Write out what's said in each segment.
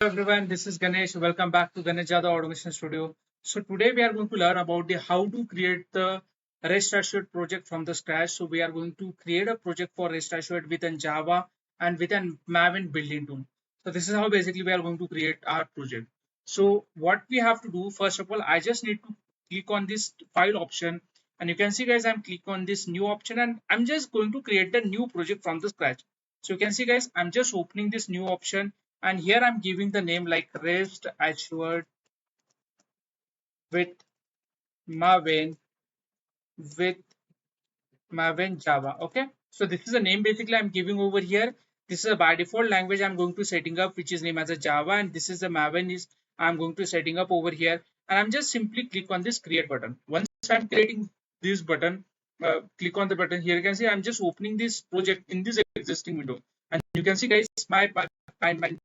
Everyone, this is Ganesh. Welcome back to Ganesh Jadhav Automation Studio. So today we are going to learn about the how to create the REST Assured project from the scratch. So we are going to create a project for REST Assured with an Java and with an Maven building tool. So this is how basically we are going to create our project. So what we have to do, first of all, I just need to click on this file option, and you can see guys, I'm click on this new option, and I'm just going to create the new project from the scratch. So you can see guys, I'm just opening this new option, and here I'm giving the name like rest assured with Maven with Maven Java. Okay, so this is the name basically I'm giving over here. This is a by default language I'm going to setting up, which is named as a Java, and this is the Maven is I'm going to setting up over here. And I'm just simply click on this create button. Once I'm creating this button, click on the button here. You can see I'm just opening this project in this existing window, and you can see guys, my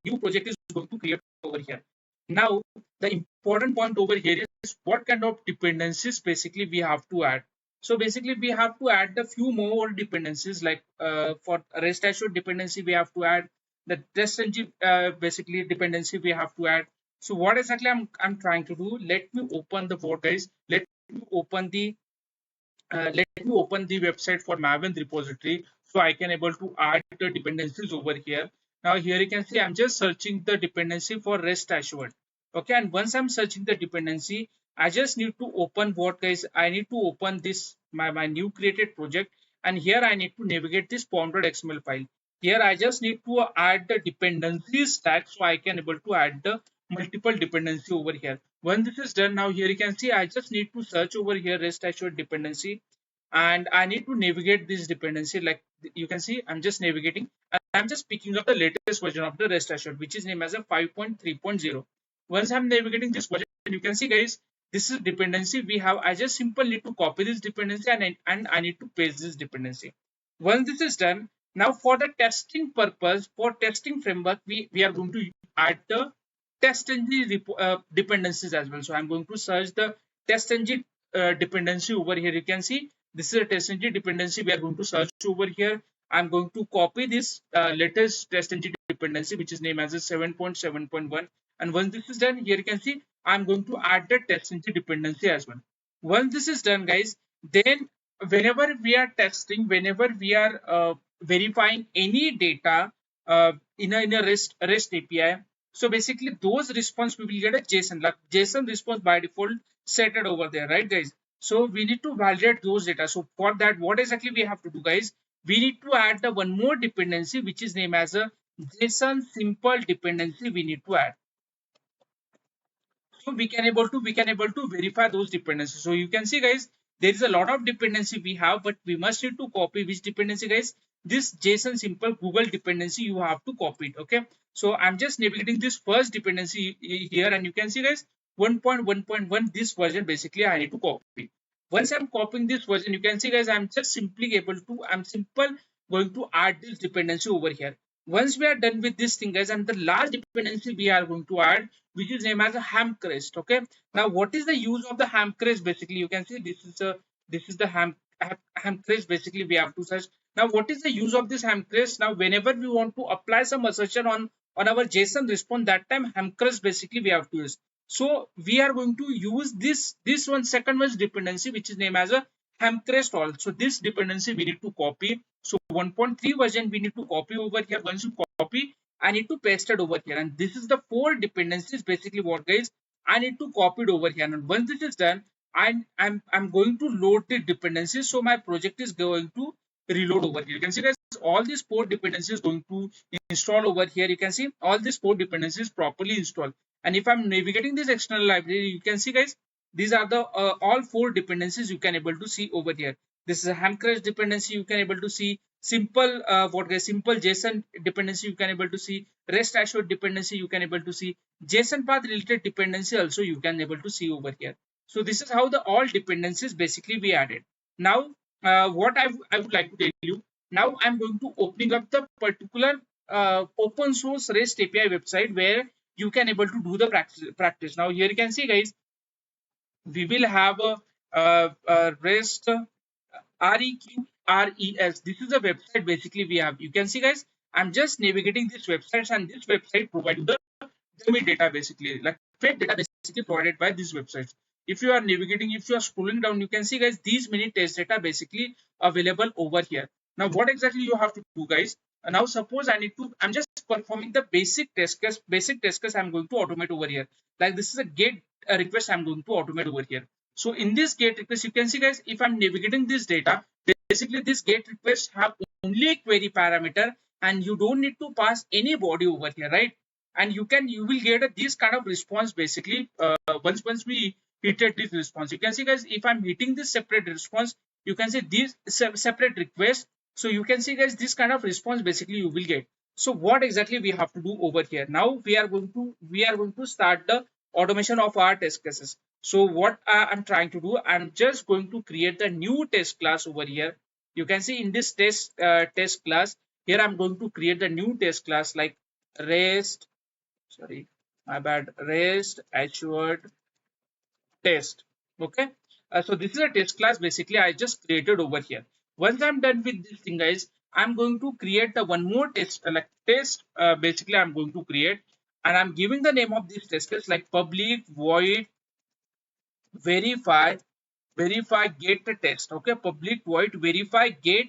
new project is going to create over here. Now the important point over here is what kind of dependencies basically we have to add. So basically, we have to add a few more dependencies. Like for REST assured dependency, we have to add the test engine basically dependency we have to add. So what exactly I'm trying to do? Let me open the board, guys. Let me open the website for Maven repository so I can able to add the dependencies over here. Now here you can see I'm just searching the dependency for REST assured. Okay, and once I'm searching the dependency, I just need to open what, guys? I need to open this my new created project, and here I need to navigate this pom.xml file. Here I just need to add the dependencies tag so I can able to add the multiple dependency over here. When this is done, now here you can see I just need to search over here REST assured dependency, and I need to navigate this dependency. Like you can see, I'm just navigating, and I'm just picking up the latest version of the REST assured, which is named as a 5.3.0. Once I'm navigating this version, you can see guys, this is dependency we have. I just simply need to copy this dependency, and I need to paste this dependency. Once this is done, now for the testing purpose, for testing framework, we are going to add the test engine dependencies as well. So I'm going to search the test engine dependency over here. You can see this is a test engine dependency we are going to search over here. I'm going to copy this latest test engine dependency, which is named as a 7.7.1. And once this is done, here you can see I'm going to add the test engine dependency as well. Once this is done, guys, then whenever we are testing, whenever we are verifying any data in a REST API, so basically those response we will get a JSON, like JSON response by default set it over there, right guys? So we need to validate those data. So for that, what exactly we have to do, guys? We need to add the one more dependency, which is named as a JSON simple dependency we need to add. So we can able to verify those dependencies. So you can see guys, there is a lot of dependency we have, but we must need to copy which dependency, guys? This JSON simple Google dependency you have to copy it. Okay, so I'm just navigating this first dependency here, and you can see guys, 1.1.1 this version basically I need to copy. Once I'm copying this version, you can see guys, I'm simple going to add this dependency over here. Once we are done with this thing, guys, and the last dependency we are going to add, which is named as a ham crest. Okay, now what is the use of the ham crest? Basically, you can see this is the ham crest. Basically, we have to search. Now what is the use of this ham crest? Now whenever we want to apply some assertion on our JSON response, that time ham crest basically we have to use. So we are going to use this one second one dependency, which is named as a ham crest all. So this dependency we need to copy. So 1.3 version we need to copy over here. Once you copy, I need to paste it over here, and this is the four dependencies basically what, guys, I need to copy it over here. And once this is done, I'm going to load the dependencies. So my project is going to reload over here. You can see guys, all these four dependencies going to install over here. You can see all these four dependencies properly installed. And if I'm navigating this external library, you can see guys, these are the all four dependencies you can able to see over here. This is a ham crash dependency you can able to see. Simple simple JSON dependency you can able to see. REST assured dependency you can able to see. JSON path related dependency also you can able to see over here. So this is how the all dependencies basically we added. Now what I would like to tell you, now I'm going to opening up the particular open source REST API website where you can able to do the practice. Now here you can see guys, we will have a REST REQRES. This is a website basically we have. You can see guys, I'm just navigating this website, and this website provides the dummy data basically, like fake data basically provided by these websites. If you are navigating, if you are scrolling down, you can see guys these many test data basically available over here. Now what exactly you have to do guys? Now suppose I'm just performing the basic test case I'm going to automate over here. Like this is a get request I'm going to automate over here. So in this get request, you can see guys, if I'm navigating this data, basically this get request have only a query parameter and you don't need to pass any body over here, right? And you will get this kind of response basically once we hitted this response. You can see guys, if I'm hitting this separate response, you can see this separate request. So you can see guys, this kind of response basically you will get. So what exactly we have to do over here? Now we are going to start the automation of our test cases. So what I'm trying to do, I'm just going to create the new test class over here. You can see in this test class here, I'm going to create the new test class like rest, sorry, my bad, rest assured test. Okay. So this is a test class basically I just created over here. Once I'm done with this thing guys, I'm going to create the one more test, like test basically I'm going to create, and I'm giving the name of this test case like public void verify get the test. Okay, public void verify get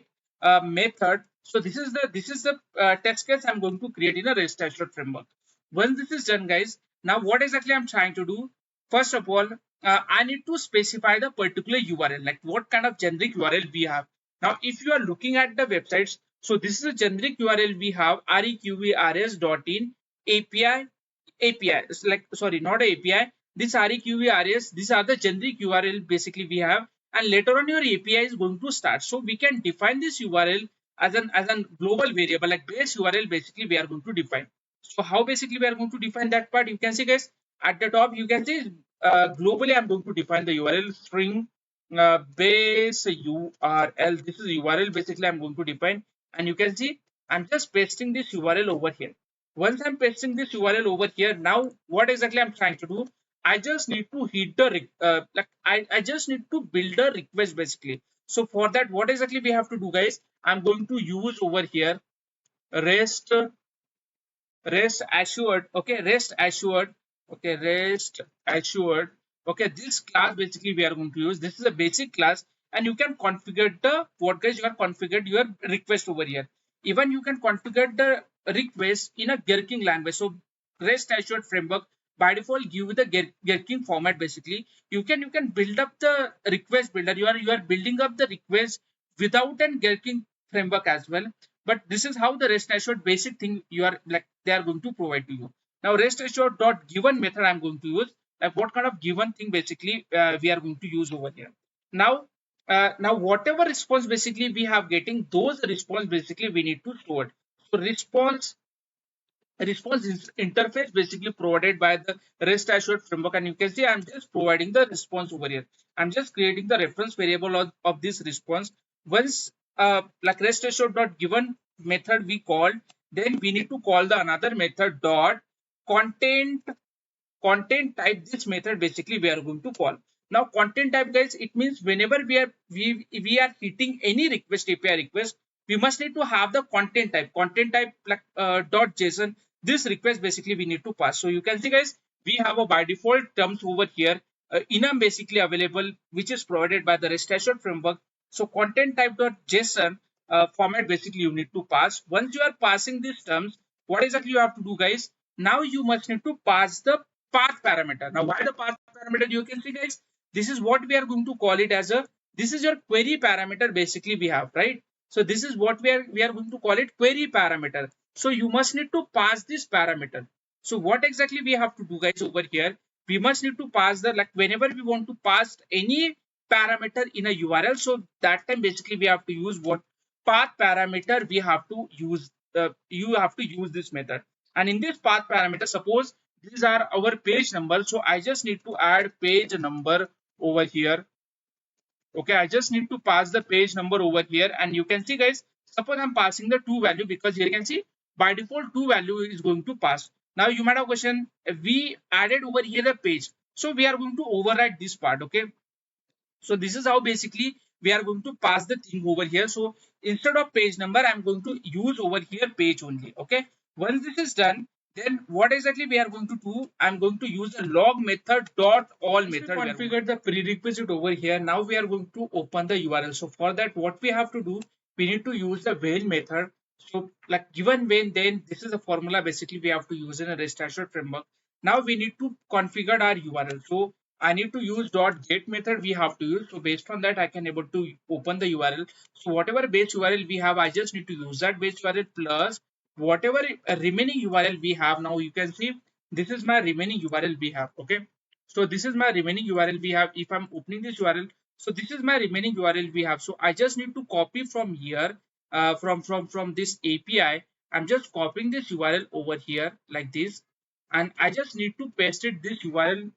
method. So this is the test case I'm going to create in a rest assured framework. Once this is done guys, now what exactly I'm trying to do? First of all, I need to specify the particular URL, like what kind of generic URL we have. Now if you are looking at the websites, so this is a generic URL we have, reqvrs.in API. It's like, sorry, not API. This reqvrs, these are the generic URL basically we have, and later on your API is going to start. So we can define this URL as an global variable, like base URL basically we are going to define. So how basically we are going to define that part? You can see guys, at the top you can see globally I'm going to define the URL string base URL. This is URL basically I'm going to define, and you can see I'm just pasting this URL over here. Once I'm pasting this URL over here, now what exactly I'm trying to do? I just need to hit the I just need to build a request basically. So for that, what exactly we have to do, guys? I'm going to use over here rest rest assured. Okay, rest assured. Okay, rest assured. Okay, this class basically we are going to use. This is a basic class, and you can configure the what guys, you can configure your request over here. Even you can configure the request in a gherkin language. So rest assured framework by default give you the gherkin format basically. You can build up the request builder. You are building up the request without an gherkin framework as well. But this is how the rest assured basic thing you are like they are going to provide to you. Now rest assured dot given method I'm going to use, like what kind of given thing basically we are going to use over here. Now whatever response basically we have getting, those response basically we need to store. So response is interface basically provided by the rest assured framework, and you can see I'm just providing the response over here. I'm just creating the reference variable of this response. Once like rest assured dot given method we called, then we need to call the another method dot content content type. This method basically we are going to call. Now content type guys, it means whenever we are hitting any request, API request, we must need to have the content type like dot json. This request basically we need to pass. So you can see guys, we have a by default terms over here enum basically available, which is provided by the rest assured framework. So content type dot json format basically you need to pass. Once you are passing these terms, what exactly you have to do guys? Now you must need to pass the path parameter. Now why the path parameter? You can see guys, this is what we are going to call it as a, this is your query parameter basically we have, right? So this is what we are going to call it query parameter. So you must need to pass this parameter. So what exactly we have to do guys over here? We must need to pass the, like whenever we want to pass any parameter in a URL, so that time basically we have to use what path parameter we have to use. You have to use this method. And in this path parameter, suppose these are our page number, so I just need to add page number over here. Okay, I just need to pass the page number over here, and you can see guys, suppose I'm passing the two value, because here you can see by default two value is going to pass. Now you might have a question, we added over here the page, so we are going to override this part. Okay, so this is how basically we are going to pass the thing over here. So instead of page number, I'm going to use over here page only. Okay, once this is done, Then what exactly we are going to do? I'm going to use the log method dot all method. We configured the prerequisite over here. Now we are going to open the URL. So for that, what we have to do, we need to use the Vain method. So like given Vain, then this is the formula basically we have to use in a REST assured framework. Now we need to configure our URL. So I need to use dot get method we have to use. So based on that, I can able to open the URL. So whatever base URL we have, I just need to use that base URL plus whatever remaining URL we have. Now you can see this is my remaining URL we have. Okay, so this is my remaining URL we have. If I'm opening this URL, so this is my remaining URL we have. So I just need to copy from here, from this API. I'm just copying this URL over here like this, and I just need to paste it this URL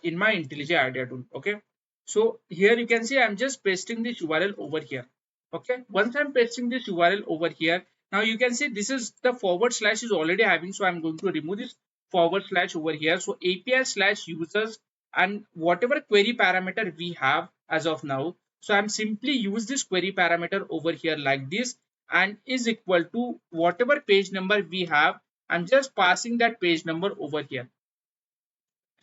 in my IntelliJ idea tool. Okay, so here you can see I'm just pasting this URL over here. Okay, once I'm pasting this URL over here, now you can see this is the forward slash is already having, so I'm going to remove this forward slash over here. So API slash users and whatever query parameter we have as of now. So I'm simply use this query parameter over here like this, and is equal to whatever page number we have. I'm just passing that page number over here.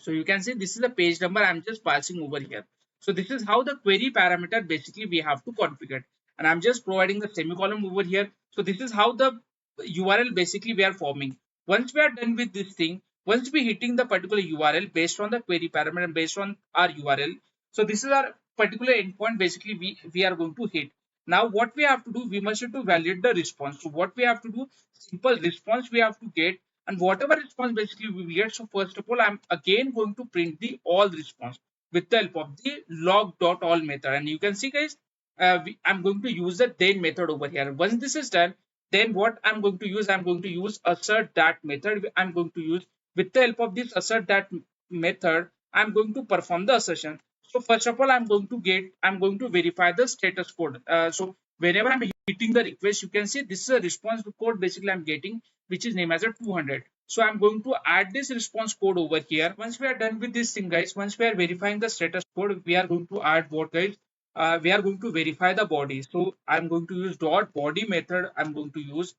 So you can see this is the page number I'm just passing over here. So this is how the query parameter basically we have to configure. And I'm just providing the semicolon over here. So this is how the URL basically we are forming. Once we are done with this thing, once we hitting the particular URL based on the query parameter and based on our URL. So this is our particular endpoint basically we are going to hit. Now what we have to do, we must have to validate the response. So what we have to do, simple response we have to get, and whatever response basically we get. So first of all, I'm again going to print the all response with the help of the log.all method. And you can see guys, I'm going to use the then method over here. Once this is done, then what I'm going to use, I'm going to use assert that method. I'm going to use with the help of this assert that method, I'm going to perform the assertion. So first of all, I'm going to verify the status code. So whenever I'm hitting the request, you can see this is a response code basically I'm getting, which is named as a 200. So I'm going to add this response code over here. Once we are done with this thing, guys, once we are verifying the status code, we are going to add what, guys? We are going to verify the body. So I'm going to use dot body method. I'm going to use,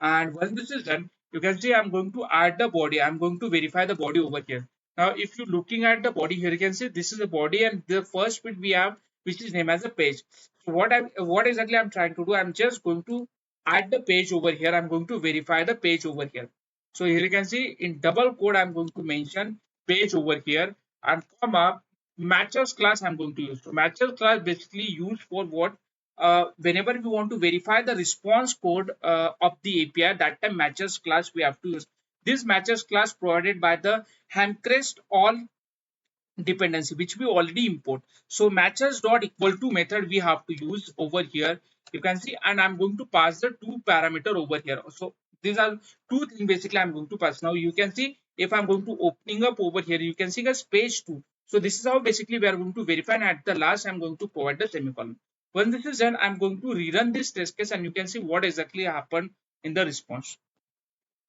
and once this is done, you can see I'm going to add the body. I'm going to verify the body over here. Now, if you're looking at the body here, you can see this is the body, and the first bit we have, which is named as a page. So what exactly I'm trying to do, I'm just going to add the page over here. I'm going to verify the page over here. So here you can see in double quote, I'm going to mention page over here, and comma matches class I'm going to use. So matches class basically used for what? Whenever we want to verify the response code of the API, that time matches class we have to use. This matches class provided by the Handcrest all dependency, which we already import. So matches dot equal to method we have to use over here. You can see, and I'm going to pass the two parameter over here. So these are two things basically I'm going to pass. Now you can see if I'm going to opening up over here, you can see as page 2. So this is how basically we are going to verify, and at the last I'm going to provide the semicolon. When this is done, I'm going to rerun this test case, and you can see what exactly happened in the response.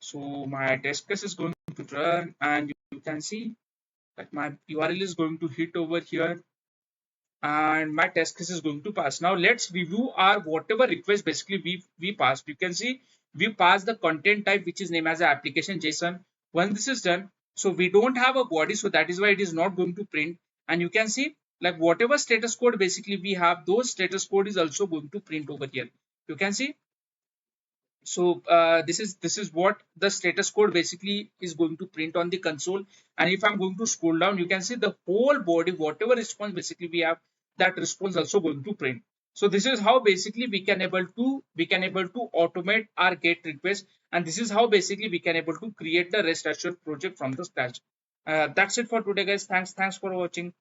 So my test case is going to run, and you can see that my URL is going to hit over here, and my test case is going to pass. Now let's review our whatever request basically we passed. You can see we passed the content type, which is named as application JSON. When this is done, so we don't have a body, so that is why it is not going to print. And you can see like whatever status code basically we have, those status code is also going to print over here. You can see. So this is what the status code basically is going to print on the console. And if I'm going to scroll down, you can see the whole body, whatever response basically we have, that response also going to print. So this is how basically we can able to automate our GET request, and this is how basically we can able to create the REST assured project from the scratch. That's it for today, guys. Thanks for watching.